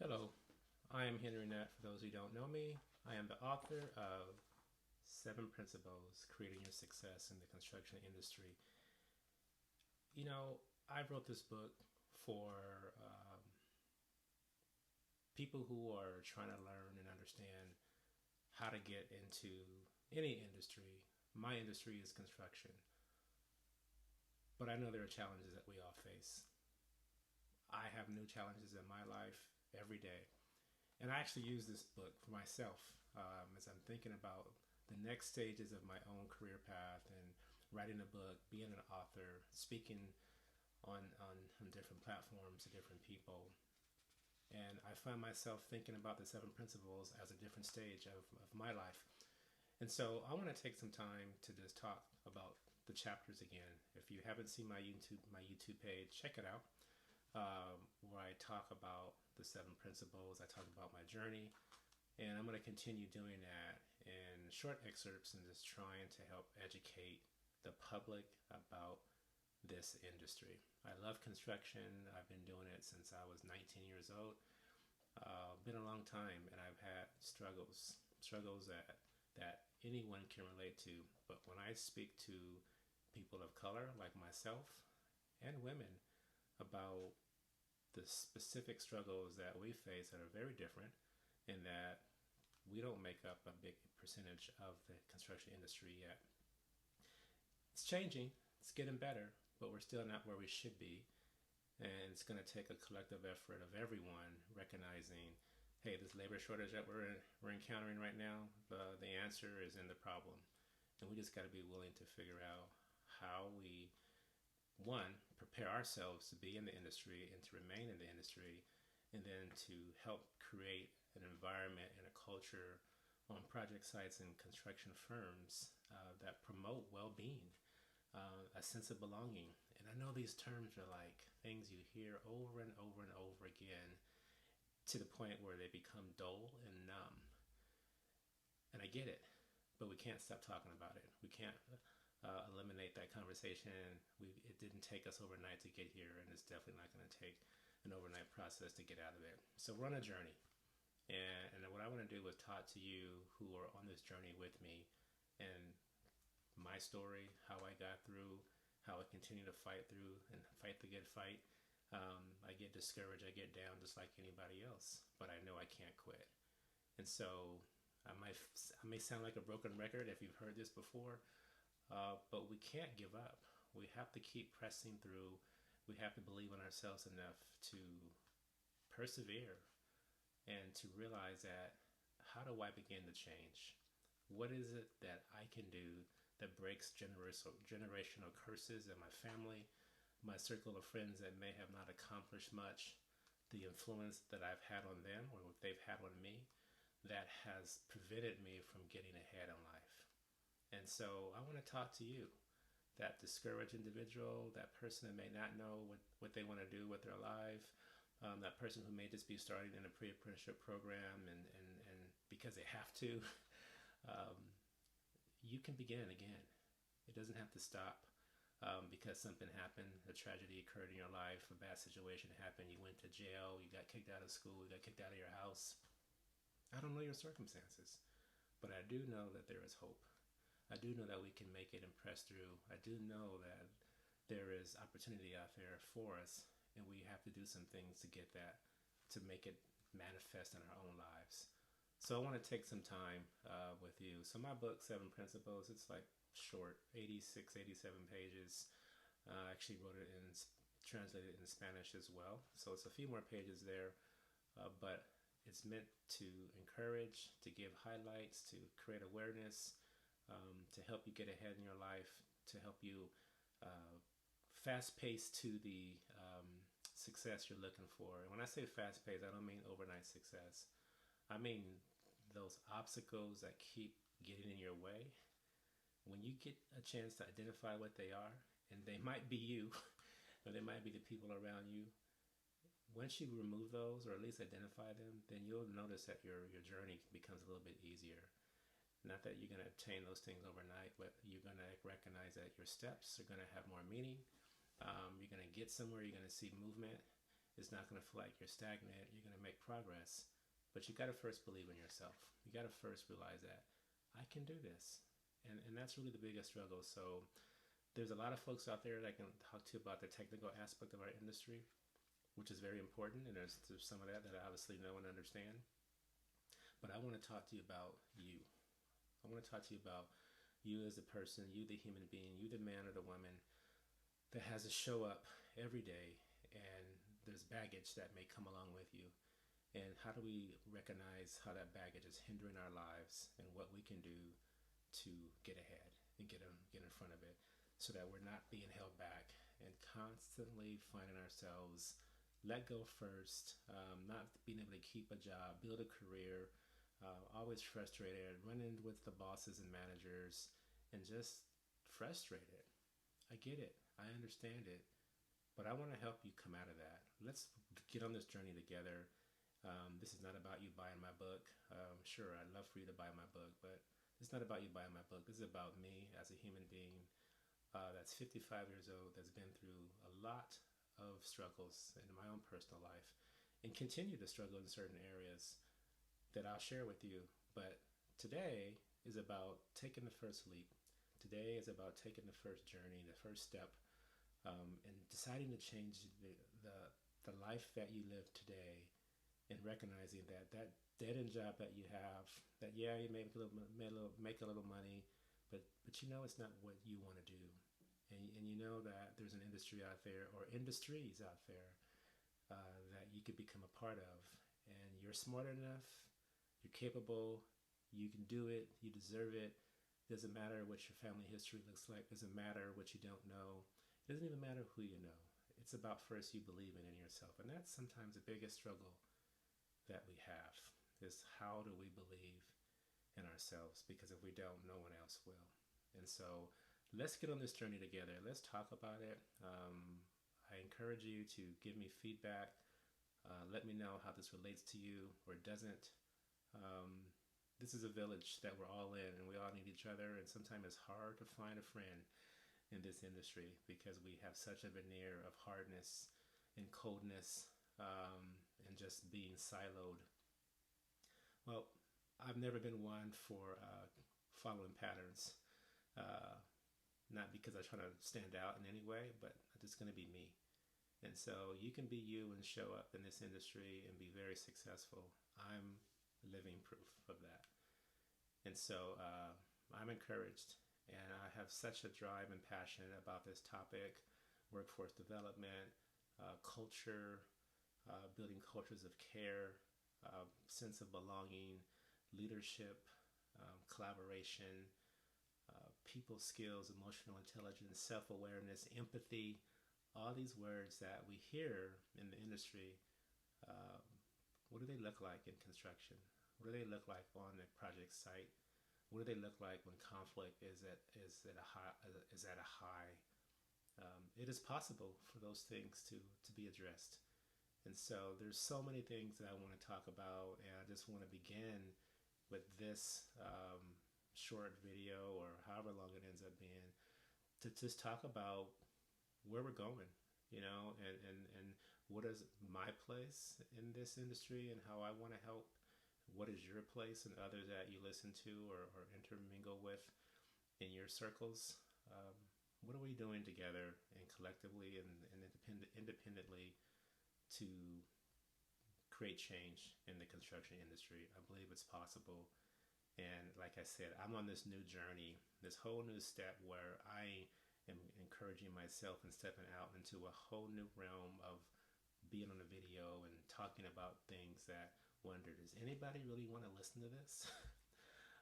Hello, I am Henry Nutt. For those who don't know me, I am the author of Seven Principles Creating Your Success in the Construction Industry. I wrote this book for people who are trying to learn and understand how to get into any industry. My industry is construction, but I know there are challenges that we all face. I have new challenges in my life every day. And I actually use this book for myself as I'm thinking about the next stages of my own career path and writing a book, being an author, speaking on different platforms to different people. And I find myself thinking about the seven principles as a different stage of my life. And so I want to take some time to just talk about the chapters again. If you haven't seen my YouTube page, check it out, where I talk about the seven principles. I talk about my journey, and I'm going to continue doing that in short excerpts and just trying to help educate the public about this industry. I love construction. I've been doing it since I was 19 years old. Been a long time, and I've had struggles that anyone can relate to. But when I speak to people of color like myself and women about the specific struggles that we face that are very different, and that we don't make up a big percentage of the construction industry yet. It's changing, it's getting better, but we're still not where we should be. And it's going to take a collective effort of everyone recognizing, hey, this labor shortage that we're encountering right now, the answer is in the problem. And we just got to be willing to figure out how we, one, prepare ourselves to be in the industry and to remain in the industry, and then to help create an environment and a culture on project sites and construction firms that promote well-being, a sense of belonging. And I know these terms are like things you hear over and over and over again to the point where they become dull and numb. And I get it, but we can't stop talking about it. We can't eliminate that conversation. It didn't take us overnight to get here, and it's definitely not going to take an overnight process to get out of it. So we're on a journey, and what I want to do is talk to you who are on this journey with me, and my story, how I got through, how I continue to fight through and fight the good fight. I get discouraged, I get down just like anybody else, but I know I can't quit. And so I may sound like a broken record if you've heard this before, but we can't give up. We have to keep pressing through. We have to believe in ourselves enough to persevere and to realize that, how do I begin to change? What is it that I can do that breaks generational curses in my family, my circle of friends that may have not accomplished much, the influence that I've had on them or what they've had on me that has prevented me from getting ahead in life? And so I want to talk to you, that discouraged individual, that person that may not know what they want to do with their life, that person who may just be starting in a pre-apprenticeship program and because they have to. You can begin again. It doesn't have to stop because something happened, a tragedy occurred in your life, a bad situation happened, you went to jail, you got kicked out of school, you got kicked out of your house. I don't know your circumstances, but I do know that there is hope. I do know that we can make it and press through. I do know that there is opportunity out there for us, and we have to do some things to get that, to make it manifest in our own lives. So I want to take some time with you. So my book, Seven Principles, it's like short, 86, 87 pages. I actually wrote it in, translated it in Spanish as well. So it's a few more pages there, but it's meant to encourage, to give highlights, to create awareness, to help you get ahead in your life, to help you fast pace to the success you're looking for. And when I say fast pace, I don't mean overnight success. I mean those obstacles that keep getting in your way. When you get a chance to identify what they are, and they might be you, or they might be the people around you, once you remove those, or at least identify them, then you'll notice that your journey becomes a little bit easier. Not that you're going to obtain those things overnight, but you're going to recognize that your steps are going to have more meaning. You're going to get somewhere, you're going to see movement, it's not going to feel like you're stagnant. You're going to make progress. But you got to first believe in yourself. You got to first realize that I can do this. And that's really the biggest struggle. So there's a lot of folks out there that I can talk to about the technical aspect of our industry, which is very important. And there's some of that I obviously know and understand. But I want to talk to you about you. I want to talk to you about you as a person, you the human being, you the man or the woman that has to show up every day, and there's baggage that may come along with you. And how do we recognize how that baggage is hindering our lives and what we can do to get ahead and get in front of it so that we're not being held back and constantly finding ourselves let go first, not being able to keep a job, build a career, always frustrated, running with the bosses and managers, and just frustrated. I get it. I understand it. But I want to help you come out of that. Let's get on this journey together. This is not about you buying my book. Sure, I'd love for you to buy my book, but it's not about you buying my book. This is about me as a human being that's 55 years old, that's been through a lot of struggles in my own personal life and continue to struggle in certain areas that I'll share with you. But today is about taking the first leap. Today is about taking the first journey, the first step, and deciding to change the life that you live today, and recognizing that that dead end job that you have, that yeah, you may make a little money, but you know it's not what you want to do, and you know that there's an industry out there or industries out there that you could become a part of, and you're smart enough, you're capable, you can do it, you deserve it. Doesn't matter what your family history looks like. Doesn't matter what you don't know. It doesn't even matter who you know. It's about first you believing in yourself. And that's sometimes the biggest struggle that we have, is how do we believe in ourselves? Because if we don't, no one else will. And so let's get on this journey together. Let's talk about it. I encourage you to give me feedback. Let me know how this relates to you or doesn't. This is a village that we're all in, and we all need each other. And sometimes it's hard to find a friend in this industry because we have such a veneer of hardness and coldness, and just being siloed. Well, I've never been one for following patterns, uh, not because I try to stand out in any way, but I'm just going to be me. And so you can be you and show up in this industry and be very successful. I'm living proof of that. And so I'm encouraged, and I have such a drive and passion about this topic: workforce development, culture, building cultures of care, sense of belonging, leadership, collaboration, people skills, emotional intelligence, self-awareness, empathy, all these words that we hear in the industry. um, what do they look like in construction? What do they look like on a project site? What do they look like when conflict is at a high? It is possible for those things to be addressed. And so there's so many things that I want to talk about, and I just want to begin with this short video, or however long it ends up being, to just talk about where we're going, and what is my place in this industry and how I want to help. What is your place and others that you listen to or intermingle with in your circles? What are we doing together and collectively and independently to create change in the construction industry? I believe it's possible. And like I said, I'm on this new journey, this whole new step where I am encouraging myself and stepping out into a whole new realm of being on a video and talking about things that wonder, does anybody really want to listen to this?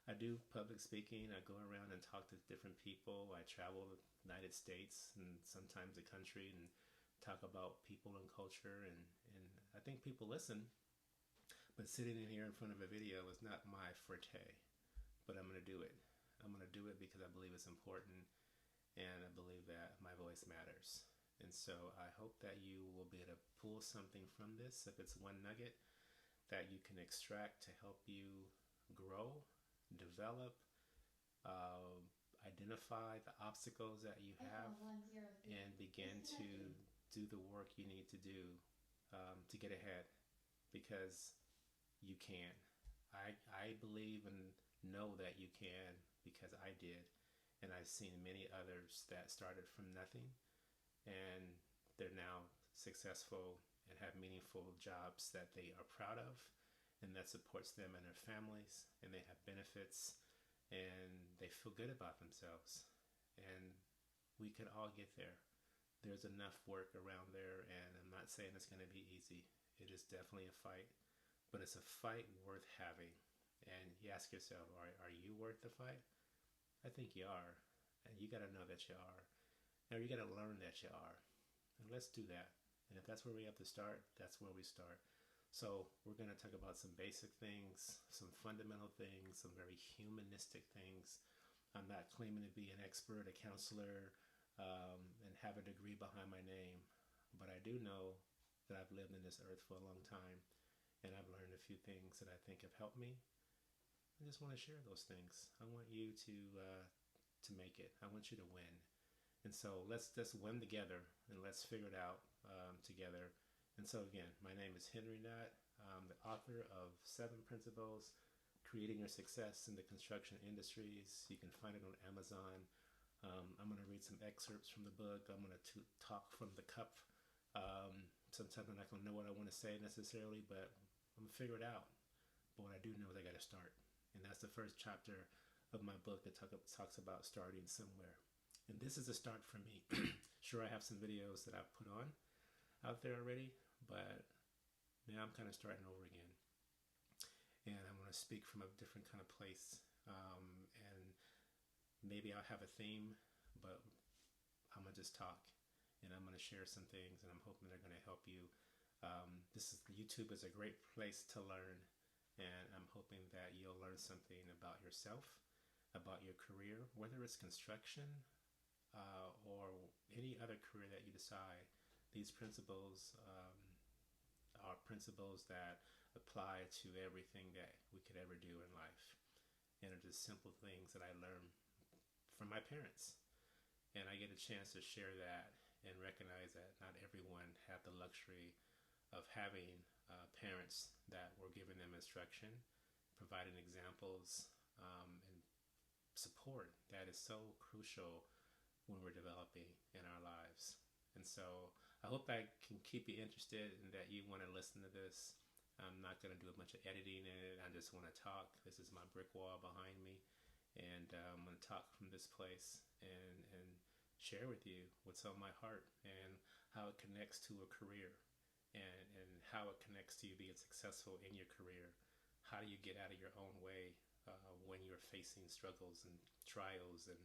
I do public speaking. I go around and talk to different people. I travel the United States and sometimes the country and talk about people and culture, and I think people listen. But sitting in here in front of a video is not my forte. But I'm going to do it. I'm going to do it because I believe it's important, and I believe that my voice matters. And so I hope that you will be able to pull something from this, if it's one nugget that you can extract to help you grow, develop, identify the obstacles that you have, and begin to do the work you need to do to get ahead, because you can. I believe and know that you can, because I did. And I've seen many others that started from nothing, and they're now successful and have meaningful jobs that they are proud of, and that supports them and their families, and they have benefits, and they feel good about themselves. And we could all get there. There's enough work around there, and I'm not saying it's going to be easy. It is definitely a fight, but it's a fight worth having. And you ask yourself, are you worth the fight? I think you are. And you got to know that you are. Or you got to learn that you are. And let's do that. And if that's where we have to start, that's where we start. So we're going to talk about some basic things, some fundamental things, some very humanistic things. I'm not claiming to be an expert, a counselor, and have a degree behind my name. But I do know that I've lived in this earth for a long time, and I've learned a few things that I think have helped me. I just want to share those things. I want you to make it. I want you to win. And so let's win together, and let's figure it out together. And so again, my name is Henry Nutt. I'm the author of 7 Principles, Creating Your Success in the Construction Industries. You can find it on Amazon. I'm going to read some excerpts from the book. I'm going to talk from the cup. Sometimes I'm not going to know what I want to say necessarily, but I'm going to figure it out. But what I do know is I got to start. And that's the first chapter of my book that talks about starting somewhere. And this is a start for me. Sure, I have some videos that I've put on out there already, but now I'm kind of starting over again. And I'm going to speak from a different kind of place. And maybe I'll have a theme, but I'm going to just talk. And I'm going to share some things, and I'm hoping they're going to help you. YouTube is a great place to learn. And I'm hoping that you'll learn something about yourself, about your career, whether it's construction or any other career that you decide. These principles are principles that apply to everything that we could ever do in life. And they're just simple things that I learned from my parents. And I get a chance to share that and recognize that not everyone had the luxury of having parents that were giving them instruction, providing examples, and support that is so crucial when we're developing in our lives. And so I hope I can keep you interested and that you want to listen to this. I'm not going to do a bunch of editing in it. I just want to talk. This is my brick wall behind me. And I'm going to talk from this place and share with you what's on my heart and how it connects to a career. And how it connects to you being successful in your career. How do you get out of your own way when you're facing struggles and trials and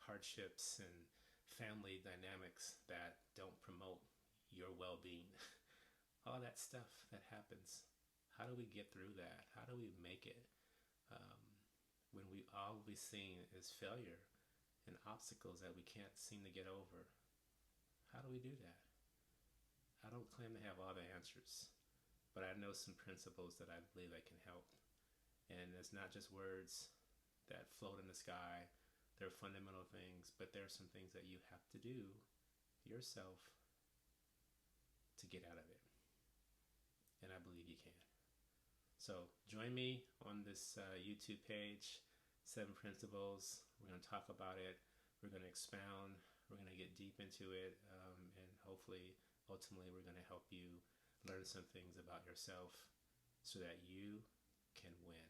hardships and family dynamics that don't promote your well-being? All that stuff that happens. How do we get through that? How do we make it when all we've seen is failure and obstacles that we can't seem to get over? How do we do that? I don't claim to have all the answers, but I know some principles that I believe that can help. And it's not just words that float in the sky. They're fundamental things, but there are some things that you have to do yourself to get out of it. And I believe you can. So join me on this YouTube page, 7 Principles. We're going to talk about it. We're going to expound. We're going to get deep into it, and hopefully ultimately, we're going to help you learn some things about yourself so that you can win.